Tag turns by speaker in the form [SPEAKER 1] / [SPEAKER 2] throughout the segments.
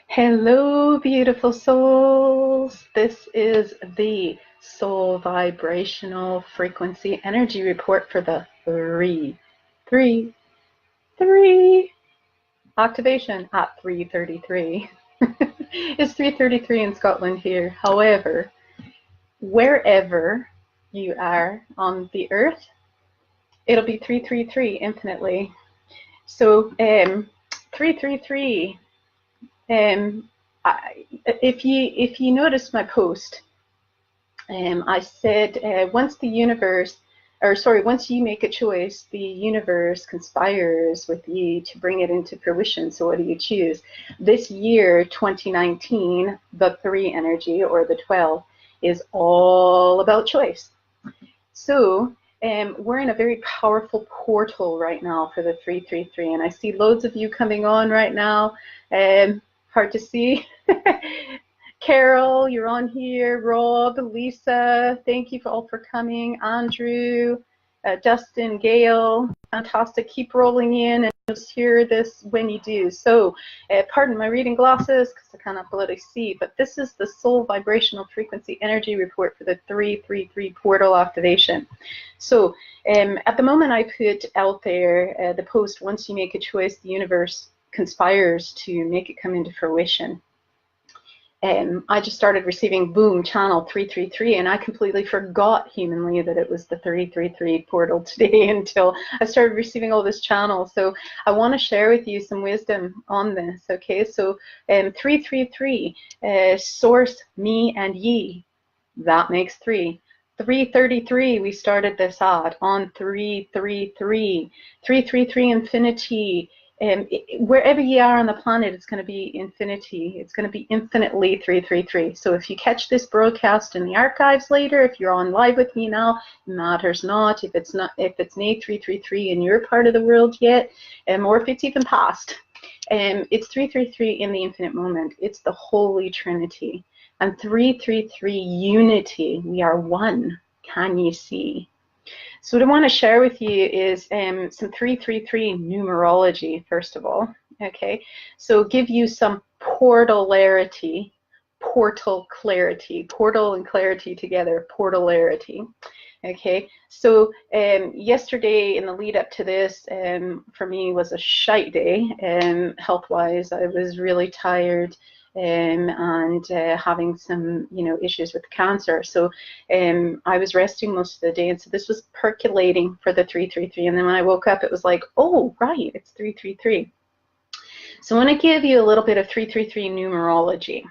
[SPEAKER 1] Hello, beautiful souls. This is the Soul Vibrational Frequency Energy Report for the 333 activation at 3:33. It's 3:33 in Scotland here. However, wherever you are on the earth, it'll be 333 infinitely. So 333. If you notice my post, I said once you make a choice, the universe conspires with you to bring it into fruition. So what do you choose? This year, 2019, the 3 energy, or the 12, is all about choice. So we're in a very powerful portal right now for the 333, and I see loads of you coming on right now. Hard to see. Carol, you're on here. Rob, Lisa, thank you all for coming. Andrew, Dustin, Gail, fantastic. Keep rolling in, and you'll hear this when you do. So, pardon my reading glasses because I cannot bloody see, but this is the Soul Vibrational Frequency Energy Report for the 333 portal activation. So, at the moment I put out there the post, once you make a choice, the universe conspires to make it come into fruition. I just started receiving boom channel 333, and I completely forgot humanly that it was the 333 portal today until I started receiving all this channel. So I want to share with you some wisdom on this. Okay, so 333, source, me, and ye, that makes 3. 333, we started this out on 333. 333 infinity. Wherever you are on the planet, it's going to be infinity. It's going to be infinitely 333. So if you catch this broadcast in the archives later, if you're on live with me now, matters not. If it's not, if it's an 333 in your part of the world yet, or if it's even past, it's 333 in the infinite moment. It's the Holy Trinity. And 333 unity. We are one. Can you see? So what I want to share with you is some 333 numerology, first of all. Okay, so give you some portalarity, portal clarity, portal and clarity together, portalarity. Okay, so yesterday in the lead up to this, for me was a shite day. Health-wise, I was really tired. And having some, issues with cancer. So I was resting most of the day, and so this was percolating for the 333. And then when I woke up, it was like, oh, right, it's 333. So I want to give you a little bit of 333 numerology.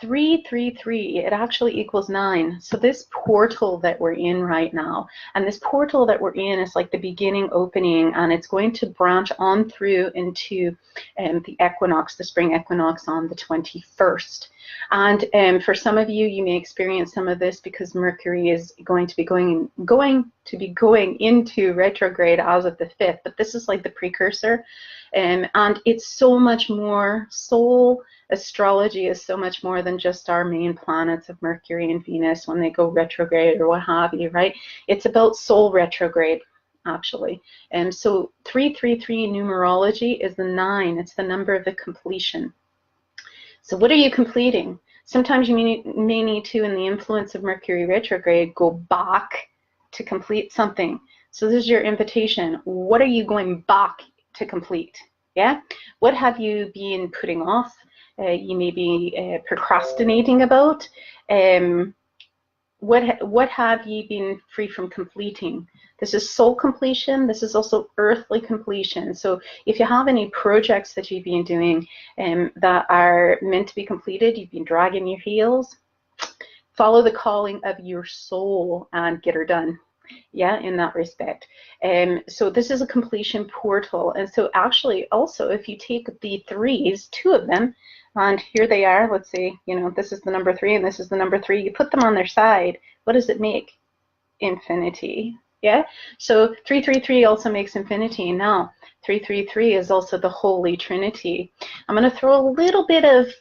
[SPEAKER 1] 333, it actually equals 9. So this portal that we're in right now, and this portal that we're in is like the beginning opening, and it's going to branch on through into the equinox, the spring equinox on the 21st. And for some of you, you may experience some of this because Mercury is going to be going into retrograde as of the 5th, but this is like the precursor. And it's so much more. Soul astrology is so much more than just our main planets of Mercury and Venus when they go retrograde or what have you, right? It's about soul retrograde, actually. And so 333 numerology is the 9. It's the number of the completion. So what are you completing? Sometimes you may need to, in the influence of Mercury retrograde, go back to complete something. So this is your invitation. What are you going back to complete? Yeah? What have you been putting off? You may be procrastinating about. What have you been free from completing? This is soul completion. This is also earthly completion. So if you have any projects that you've been doing that are meant to be completed, you've been dragging your heels, follow the calling of your soul and get her done. Yeah, in that respect. So this is a completion portal. And so actually also, if you take the 3s, 2 of them, and here they are, let's say, this is the number 3 and this is the number 3, you put them on their side, what does it make? Infinity. Yeah, so 333 also makes infinity. Now 333 is also the Holy Trinity. I'm going to throw a little bit of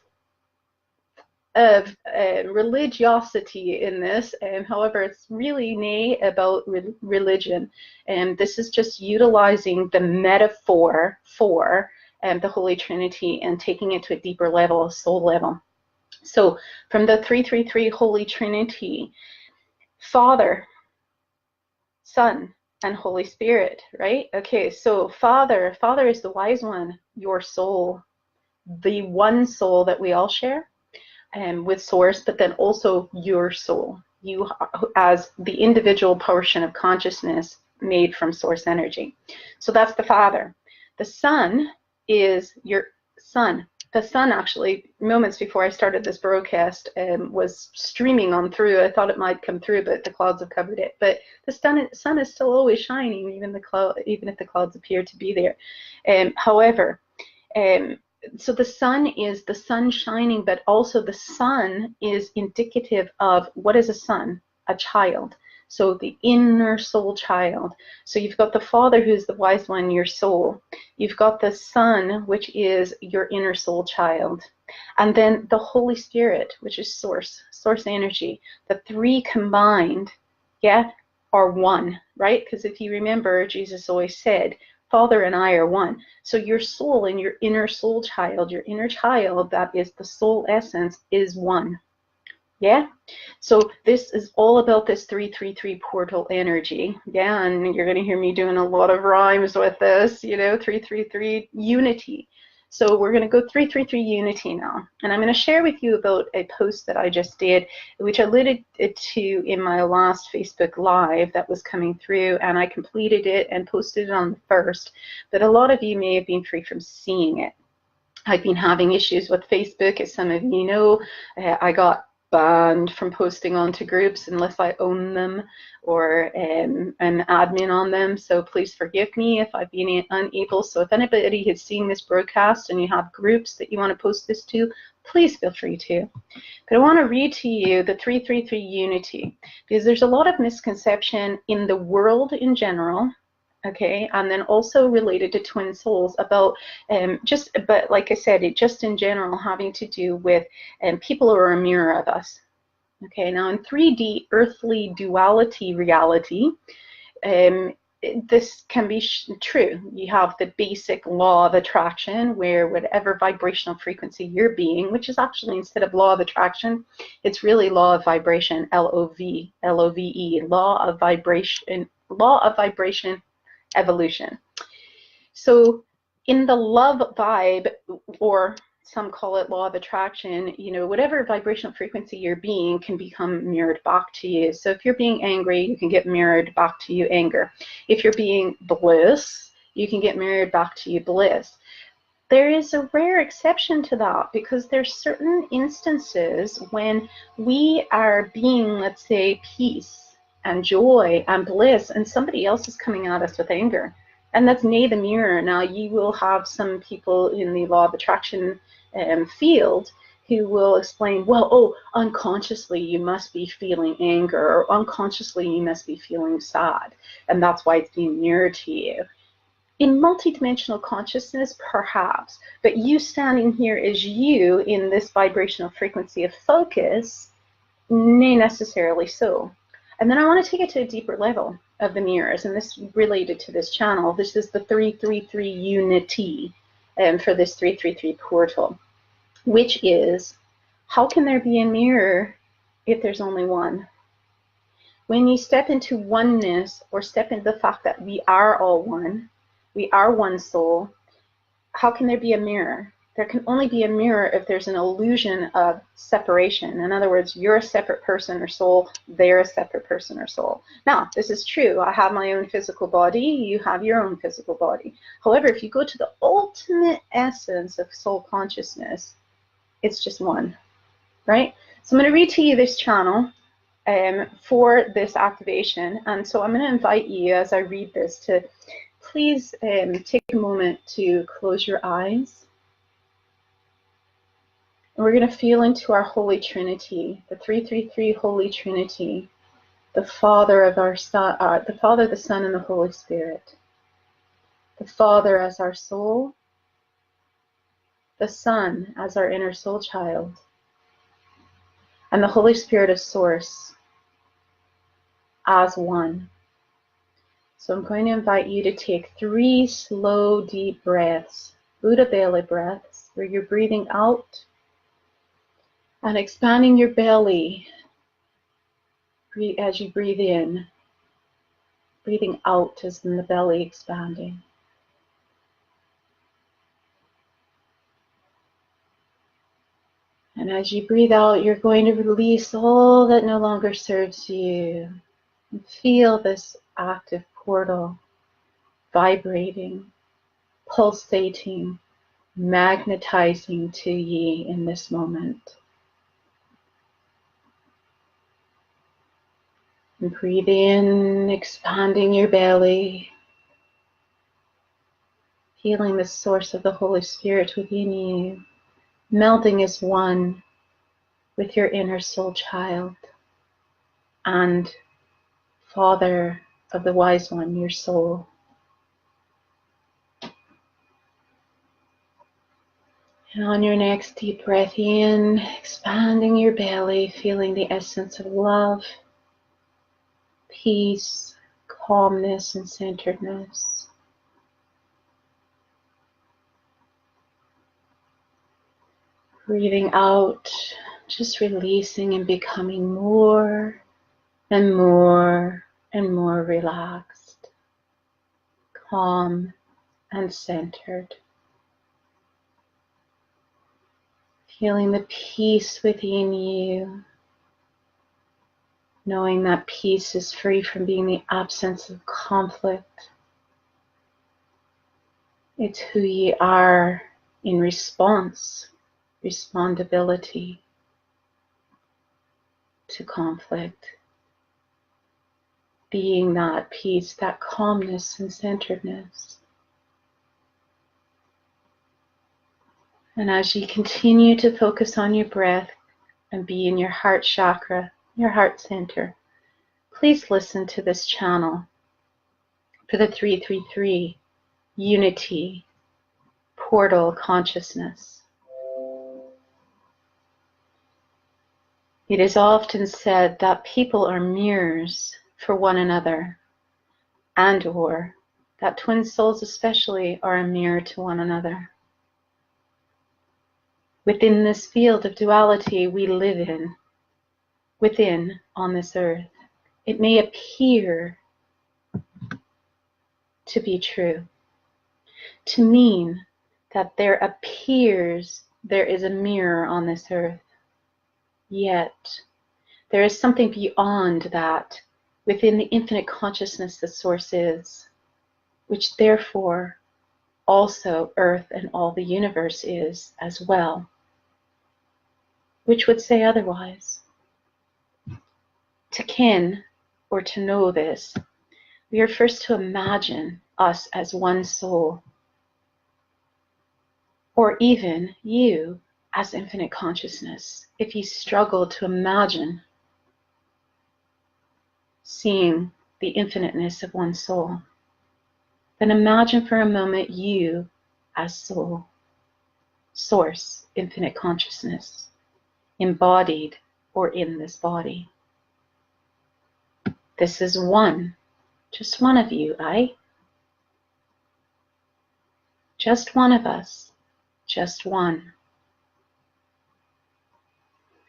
[SPEAKER 1] religiosity in this, however, it's really about religion, and this is just utilizing the metaphor for the Holy Trinity and taking it to a deeper level, a soul level. So from the 333 Holy Trinity, Father, Son, and Holy Spirit, right? Okay, so Father is the wise one, your soul, the one soul that we all share with Source, but then also your soul, you as the individual portion of consciousness made from Source energy. So that's the Father. The Son is your Son. The sun, actually, moments before I started this broadcast, was streaming on through. I thought it might come through, but the clouds have covered it. But the sun is still always shining, even if the clouds appear to be there. However, so the sun is the sun shining, but also the sun is indicative of what is a son? A child. So the inner soul child. So you've got the Father, who's the wise one, your soul. You've got the Son, which is your inner soul child. And then the Holy Spirit, which is source energy. The three combined, yeah, are one, right? Because if you remember, Jesus always said, Father and I are one. So your soul and your inner soul child, your inner child, that is the soul essence, is one. Yeah, so this is all about this 333 portal energy. Yeah, and you're going to hear me doing a lot of rhymes with this, you know, 333 unity. So we're going to go 333 unity now. And I'm going to share with you about a post that I just did, which I alluded to in my last Facebook Live that was coming through, and I completed it and posted it on the 1st. But a lot of you may have been free from seeing it. I've been having issues with Facebook, as some of you know. I got banned from posting onto groups unless I own them or an admin on them. So please forgive me if I've been unable. So if anybody has seen this broadcast and you have groups that you want to post this to, please feel free to. But I want to read to you the 333 unity, because there's a lot of misconception in the world in general. Okay, and then also related to twin souls about but like I said, it just in general having to do with people who are a mirror of us. Okay, now in 3D earthly duality reality, this can be true. You have the basic law of attraction, where whatever vibrational frequency you're being, which is actually, instead of law of attraction, it's really law of vibration, L-O-V-E, law of vibration evolution. So in the love vibe, or some call it law of attraction, you know, whatever vibrational frequency you're being can become mirrored back to you. So if you're being angry, you can get mirrored back to you anger. If you're being bliss, you can get mirrored back to you bliss. There is a rare exception to that, because there's certain instances when we are being, let's say, peace and joy and bliss, and somebody else is coming at us with anger. And that's the mirror. Now, you will have some people in the law of attraction field who will explain, well, oh, unconsciously you must be feeling anger, or unconsciously you must be feeling sad, and that's why it's being mirrored to you. In multidimensional consciousness, perhaps, but you standing here as you in this vibrational frequency of focus, nay, necessarily so. And then I want to take it to a deeper level of the mirrors, and this related to this channel. This is the 333 unity for this 333 portal, which is, how can there be a mirror if there's only one? When you step into oneness, or step into the fact that we are all one, we are one soul, how can there be a mirror? There can only be a mirror if there's an illusion of separation. In other words, you're a separate person or soul, they're a separate person or soul. Now, this is true. I have my own physical body, you have your own physical body. However, if you go to the ultimate essence of soul consciousness, it's just one, right? So I'm going to read to you this channel for this activation. And so I'm going to invite you, as I read this, to please take a moment to close your eyes. And we're going to feel into our Holy Trinity, the 333 Holy Trinity, the Father of our Son, the Father, the Son, and the Holy Spirit. The Father as our soul, the Son as our inner soul child, and the Holy Spirit of Source as one. So I'm going to invite you to take 3 slow, deep breaths Buddha belly breaths, where you're breathing out and expanding your belly as you breathe in, breathing out as in the belly expanding. And as you breathe out, you're going to release all that no longer serves you. And feel this active portal vibrating, pulsating, magnetizing to ye in this moment. And breathe in, expanding your belly, feeling the source of the Holy Spirit within you, melting as one with your inner soul child and Father of the Wise One, your soul. And on your next deep breath in, expanding your belly, feeling the essence of love, peace, calmness, and centeredness. Breathing out, just releasing and becoming more and more and more relaxed, calm and centered. Feeling the peace within you, knowing that peace is free from being the absence of conflict. It's who ye are in response, respondability to conflict. Being that peace, that calmness and centeredness. And as you continue to focus on your breath and be in your heart chakra, your heart center, please listen to this channel for the 333 Unity Portal Consciousness. It is often said that people are mirrors for one another, and or that twin souls especially are a mirror to one another. Within this field of duality we live within on this earth, it may appear to be true, to mean that there appears there is a mirror on this earth. Yet, there is something beyond that within the infinite consciousness the Source is, which therefore also Earth and all the universe is as well, which would say otherwise. To ken or to know this, we are first to imagine us as one soul, or even you as infinite consciousness. If you struggle to imagine seeing the infiniteness of one soul, then imagine for a moment you as soul, Source, infinite consciousness, embodied or in this body. This is one, just one of you, just one of us, just one.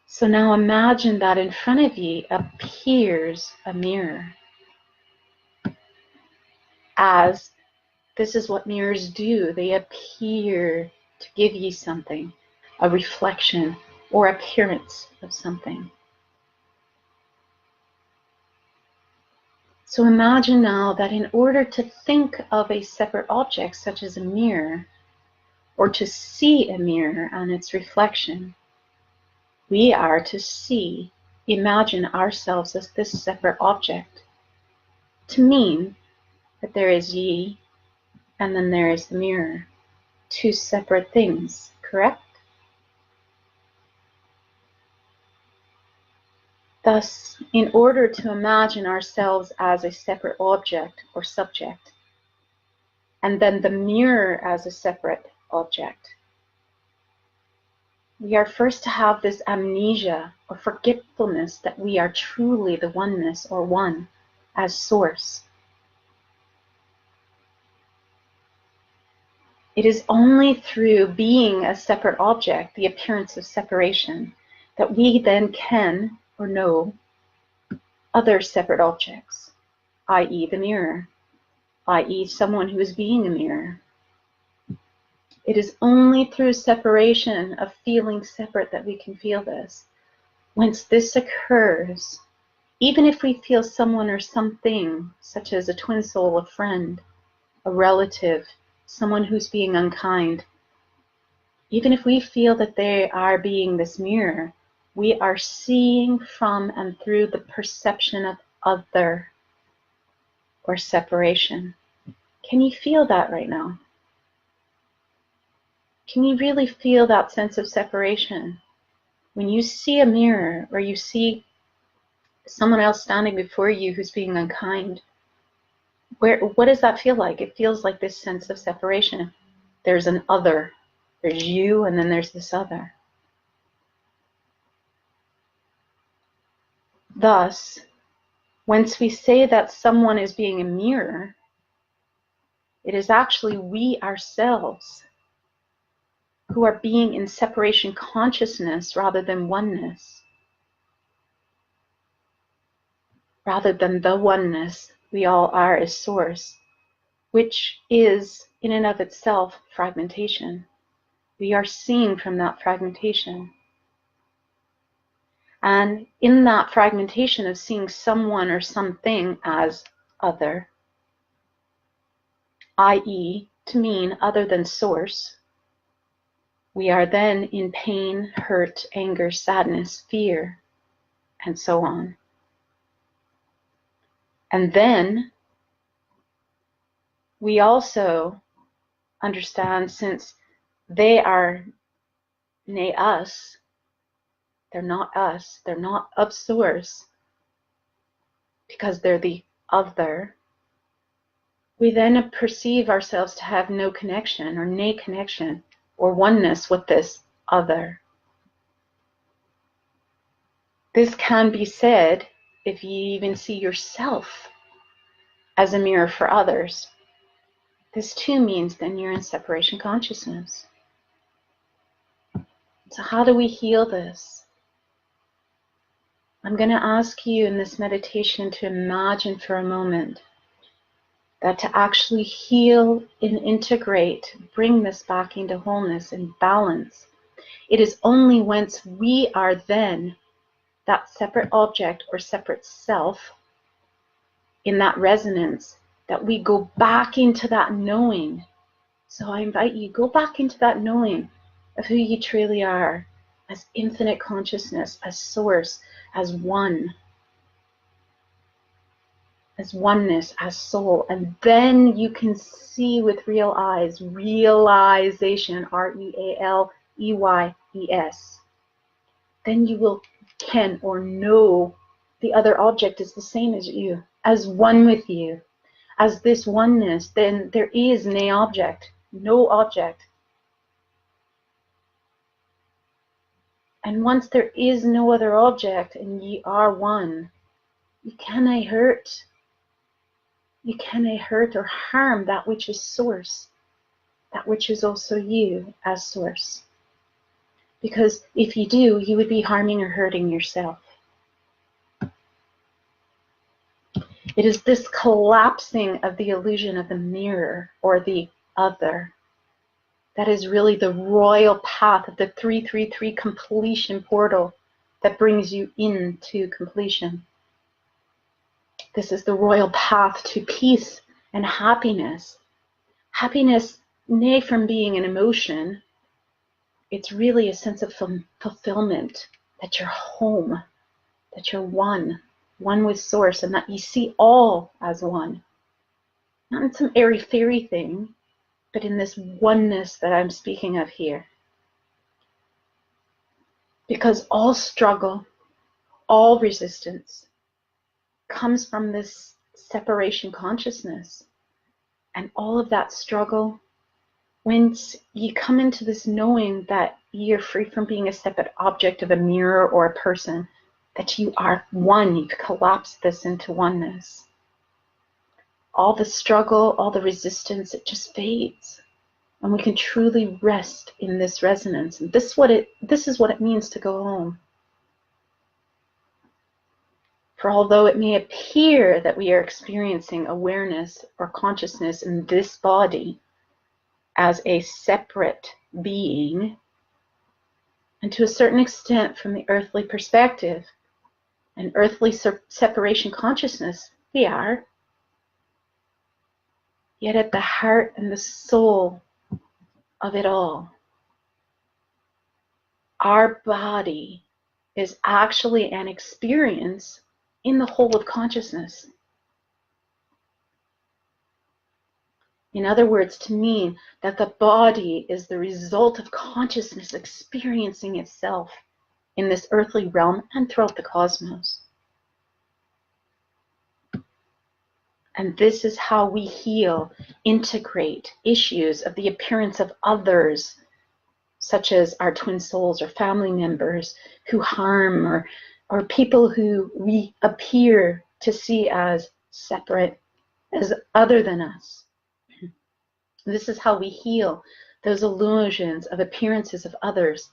[SPEAKER 1] So now imagine that in front of you appears a mirror. As this is what mirrors do, they appear to give you something, a reflection or appearance of something. So imagine now that in order to think of a separate object such as a mirror, or to see a mirror and its reflection, we are to imagine ourselves as this separate object, to mean that there is ye and then there is the mirror, two separate things, correct? Thus, in order to imagine ourselves as a separate object or subject, and then the mirror as a separate object, we are first to have this amnesia or forgetfulness that we are truly the oneness or one as Source. It is only through being a separate object, the appearance of separation, that we then can or know other separate objects, i.e. the mirror, i.e. someone who is being a mirror. It is only through separation of feeling separate that we can feel this. Once this occurs, even if we feel someone or something, such as a twin soul, a friend, a relative, someone who's being unkind, even if we feel that they are being this mirror, we are seeing from and through the perception of other or separation. Can you feel that right now? Can you really feel that sense of separation? When you see a mirror or you see someone else standing before you who's being unkind, what does that feel like? It feels like this sense of separation. There's an other. There's you, and then there's this other. Thus, once we say that someone is being a mirror, it is actually we ourselves who are being in separation consciousness rather than oneness, rather than the oneness we all are as source, which is in and of itself fragmentation. We are seeing from that fragmentation. And in that fragmentation of seeing someone or something as other, i.e., to mean other than source, we are then in pain, hurt, anger, sadness, fear, and so on. And then we also understand, since they are nay us, they're not us, they're not of source, because they're the other, we then perceive ourselves to have no connection or nay connection or oneness with this other. This can be said if you even see yourself as a mirror for others. This too means then you're in separation consciousness. So how do we heal this? I'm going to ask you in this meditation to imagine for a moment that to actually heal and integrate, bring this back into wholeness and balance, it is only once we are then that separate object or separate self in that resonance that we go back into that knowing. So I invite you, go back into that knowing of who you truly are as infinite consciousness, as source, as one, as oneness, as soul. And then you can see with real eyes, realization, R-E-A-L-E-Y-E-S. Then you will can or know the other object is the same as you, as one with you, as this oneness. Then there is no object. And once there is no other object and ye are one, you cannot hurt. You cannot hurt or harm that which is source, that which is also you as source. Because if you do, you would be harming or hurting yourself. It is this collapsing of the illusion of the mirror or the other that is really the royal path of the 333 completion portal that brings you into completion. This is the royal path to peace and happiness. Happiness, nay from being an emotion, it's really a sense of fulfillment, that you're home, that you're one with source, and that you see all as one. Not in some airy-fairy thing, but in this oneness that I'm speaking of here. Because all struggle, all resistance comes from this separation consciousness. And all of that struggle, once you come into this knowing that you're free from being a separate object of a mirror or a person, that you are one, you've collapsed this into oneness. All the struggle, all the resistance, it just fades. And we can truly rest in this resonance. And this is what it means to go home. For although it may appear that we are experiencing awareness or consciousness in this body as a separate being, and to a certain extent from the earthly perspective, an earthly separation consciousness, we are. Yet at the heart and the soul of it all, our body is actually an experience in the whole of consciousness. In other words, to mean that the body is the result of consciousness experiencing itself in this earthly realm and throughout the cosmos. And this is how we heal, integrate issues of the appearance of others, such as our twin souls or family members who harm, or people who we appear to see as separate, as other than us. This is how we heal those illusions of appearances of others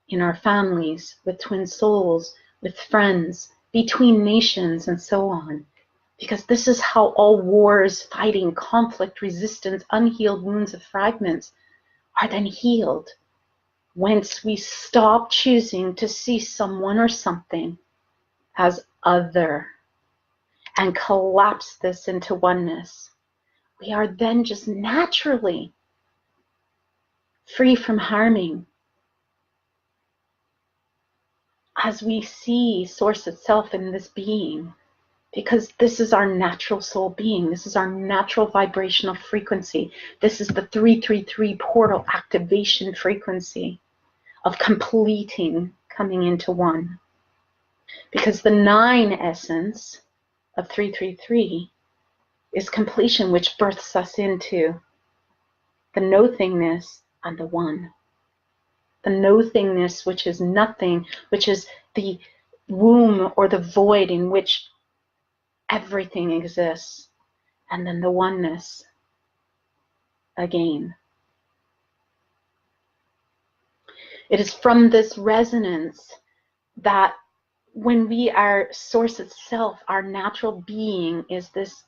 [SPEAKER 1] in our families, with twin souls, with friends, between nations, and so on. Because this is how all wars, fighting, conflict, resistance, unhealed wounds of fragments are then healed. Whence we stop choosing to see someone or something as other and collapse this into oneness. We are then just naturally free from harming as we see Source itself in this being. Because this is our natural soul being. This is our natural vibrational frequency. This is the 333 portal activation frequency of completing, coming into one. Because the 9 essence of 333 is completion, which births us into the nothingness and the one. The nothingness, which is nothing, which is the womb or the void in which everything exists, and then the oneness again. It is from this resonance that when we are Source itself, our natural being is this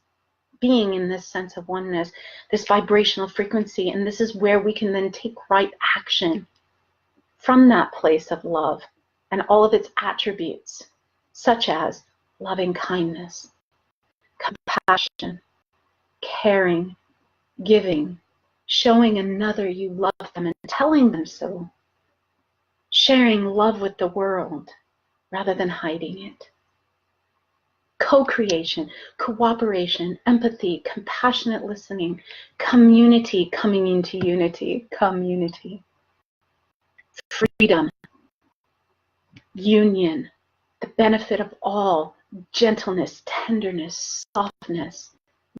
[SPEAKER 1] being in this sense of oneness, this vibrational frequency, and this is where we can then take right action from that place of love and all of its attributes, such as loving kindness, compassion, caring, giving, showing another you love them and telling them so, sharing love with the world rather than hiding it, co-creation, cooperation, empathy, compassionate listening, community coming into unity, community, freedom, union, the benefit of all, gentleness, tenderness, softness,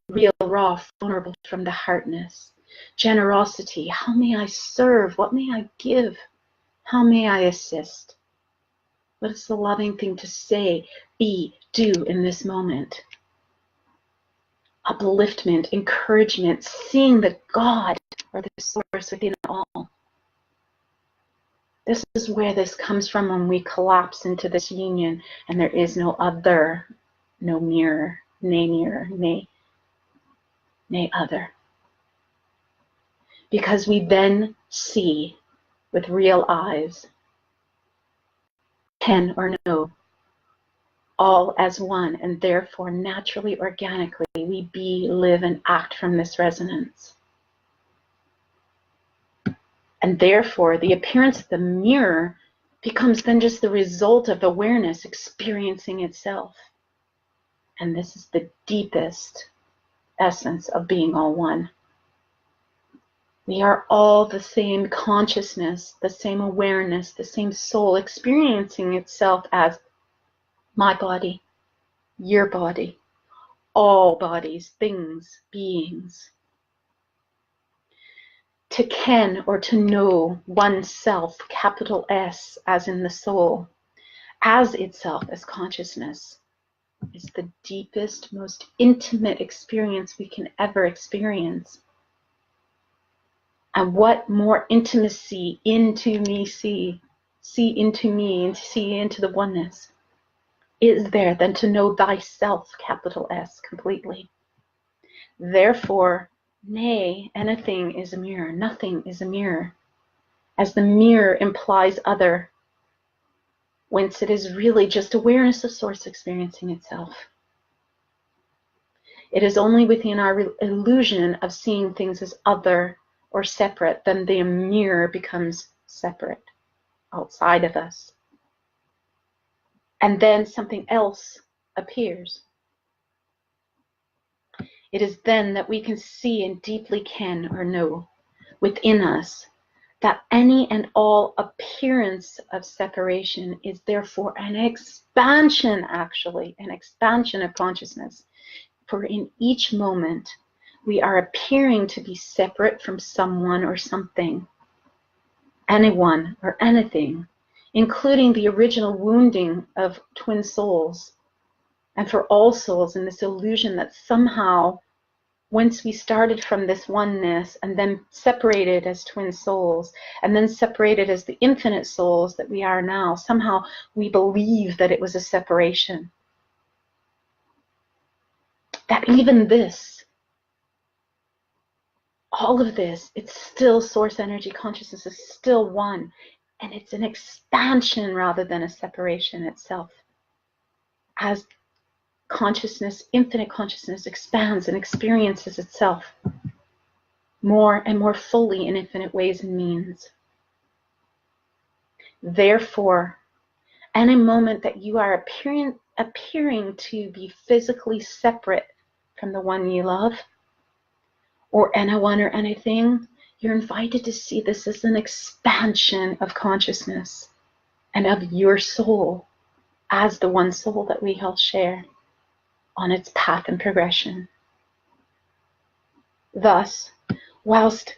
[SPEAKER 1] real, raw, vulnerable from the heartness, generosity, how may I serve, what may I give, how may I assist, what is the loving thing to say, be, do in this moment, upliftment, encouragement, seeing the God or the Source within all. This is where this comes from when we collapse into this union and there is no other, no mirror, nay other. Because we then see with real eyes, can or know, all as one, and therefore naturally, organically, we be, live, and act from this resonance. And therefore, the appearance of the mirror becomes then just the result of awareness experiencing itself. And this is the deepest essence of being all one. We are all the same consciousness, the same awareness, the same soul experiencing itself as my body, your body, all bodies, things, beings. To ken or to know oneself, capital S, as in the soul, as itself, as consciousness, is the deepest, most intimate experience we can ever experience. And what more intimacy into me see into me, and see into the oneness is there than to know thyself, capital S, completely. Therefore, nay, anything is a mirror, nothing is a mirror, as the mirror implies other, whence it is really just awareness of source experiencing itself. It is only within our illusion of seeing things as other or separate then the mirror becomes separate, outside of us. And then something else appears. It is then that we can see and deeply can or know within us that any and all appearance of separation is therefore an expansion, actually, an expansion of consciousness. For in each moment, we are appearing to be separate from someone or something, anyone or anything, including the original wounding of twin souls. And for all souls in this illusion that somehow, once we started from this oneness and then separated as twin souls and then separated as the infinite souls that we are now, somehow we believe that it was a separation. That even this, all of this, it's still source energy consciousness is still one. And it's an expansion rather than a separation itself. As consciousness, infinite consciousness, expands and experiences itself more and more fully in infinite ways and means. Therefore, any moment that you are appearing to be physically separate from the one you love, or anyone or anything, you're invited to see this as an expansion of consciousness and of your soul as the one soul that we all share on its path and progression. Thus, whilst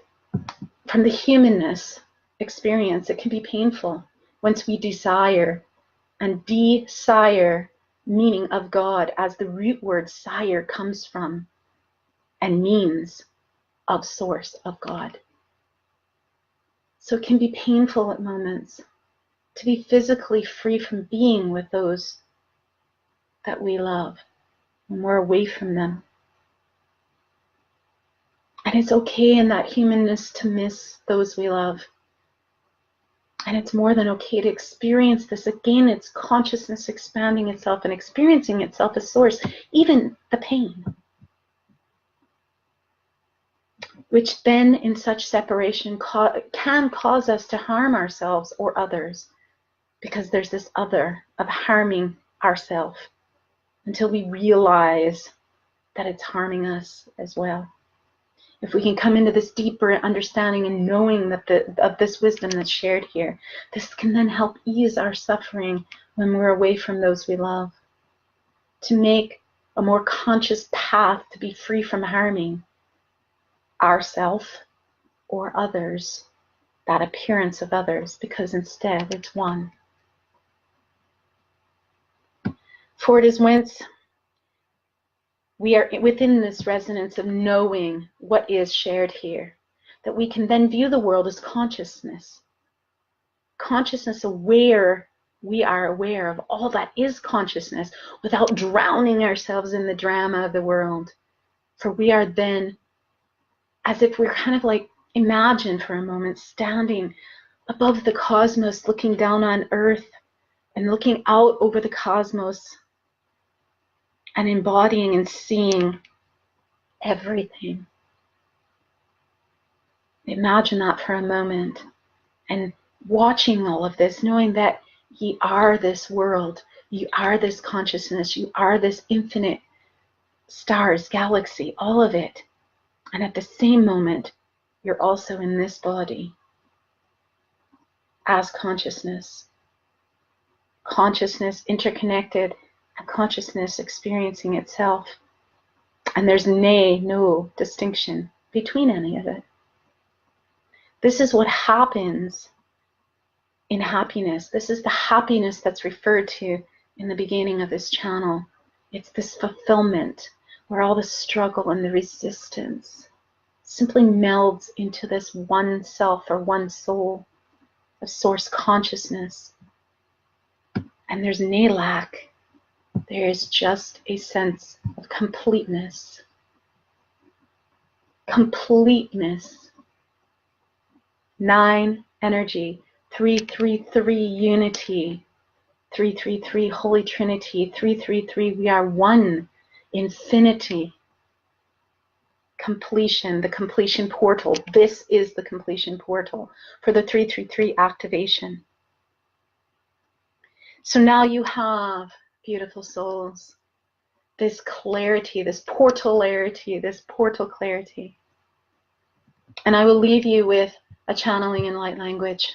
[SPEAKER 1] from the humanness experience, it can be painful once we desire, and desire, meaning of God, as the root word sire comes from and means of source of God. So it can be painful at moments to be physically free from being with those that we love when we're away from them. And it's okay in that humanness to miss those we love. And it's more than okay to experience this. Again, it's consciousness expanding itself and experiencing itself as source, even the pain. Which then in such separation can cause us to harm ourselves or others, because there's this other of harming ourselves until we realize that it's harming us as well. If we can come into this deeper understanding and knowing that of this wisdom that's shared here, this can then help ease our suffering when we're away from those we love, to make a more conscious path to be free from harming ourselves or others, that appearance of others, because instead it's one. For it is whence we are within this resonance of knowing what is shared here, that we can then view the world as consciousness. Consciousness aware, we are aware of all that is consciousness without drowning ourselves in the drama of the world. For we are then, as if we're kind of like, imagine for a moment, standing above the cosmos, looking down on Earth and looking out over the cosmos and embodying and seeing everything. Imagine that for a moment and watching all of this, knowing that ye are this world, you are this consciousness, you are this infinite stars, galaxy, all of it. And at the same moment, you're also in this body as consciousness. Consciousness interconnected and consciousness experiencing itself. And there's no distinction between any of it. This is what happens in happiness. This is the happiness that's referred to in the beginning of this channel. It's this fulfillment where all the struggle and the resistance simply melds into this one self or one soul of source consciousness. And there's no lack. There is just a sense of completeness. Completeness. 9 energy. 333 unity. 333 Holy Trinity. 333 we are one. Infinity. Completion, the completion portal. This is the completion portal for the 333 activation. So now you have, beautiful souls, this clarity, this portalarity, this portal clarity. And I will leave you with a channeling in light language.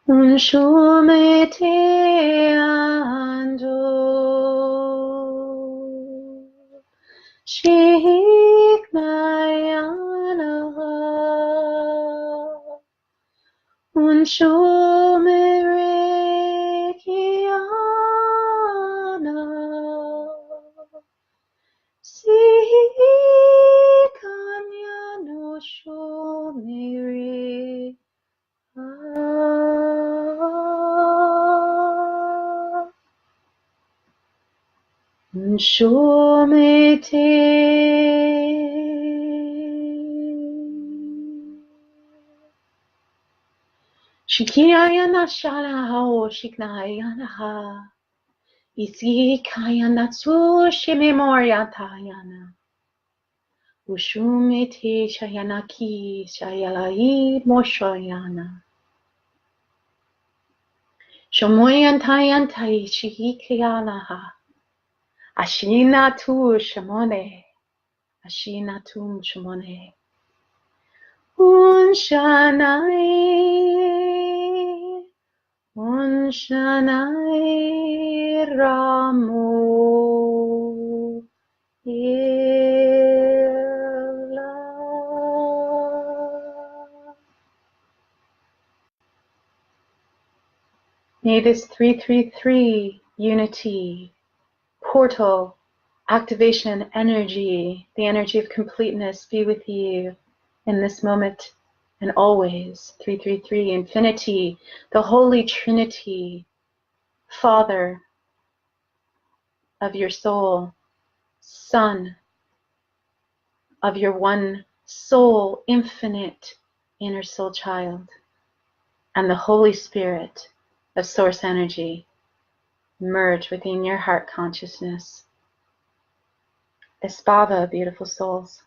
[SPEAKER 1] Unshumete ando Shikmayana Unshumerekiana Sikanya no shumere Unshumete Shikayana Shana Hao Shiknayana Ha Isikayana Tsu Shimemoriatayana Ushumete Shayanaki Shayalai Moshoyana Shomoyantayantai Shikayana Ha Ashina Tu Shamone Ashina Tum Shamone Unshanai Unshanai Ramu Ila. May this 333 unity, portal, activation energy, the energy of completeness be with you in this moment and always. 333 infinity, the Holy Trinity, Father of your soul, Son of your one soul, infinite inner soul child, and the Holy Spirit of source energy merge within your heart consciousness. Espava, beautiful souls.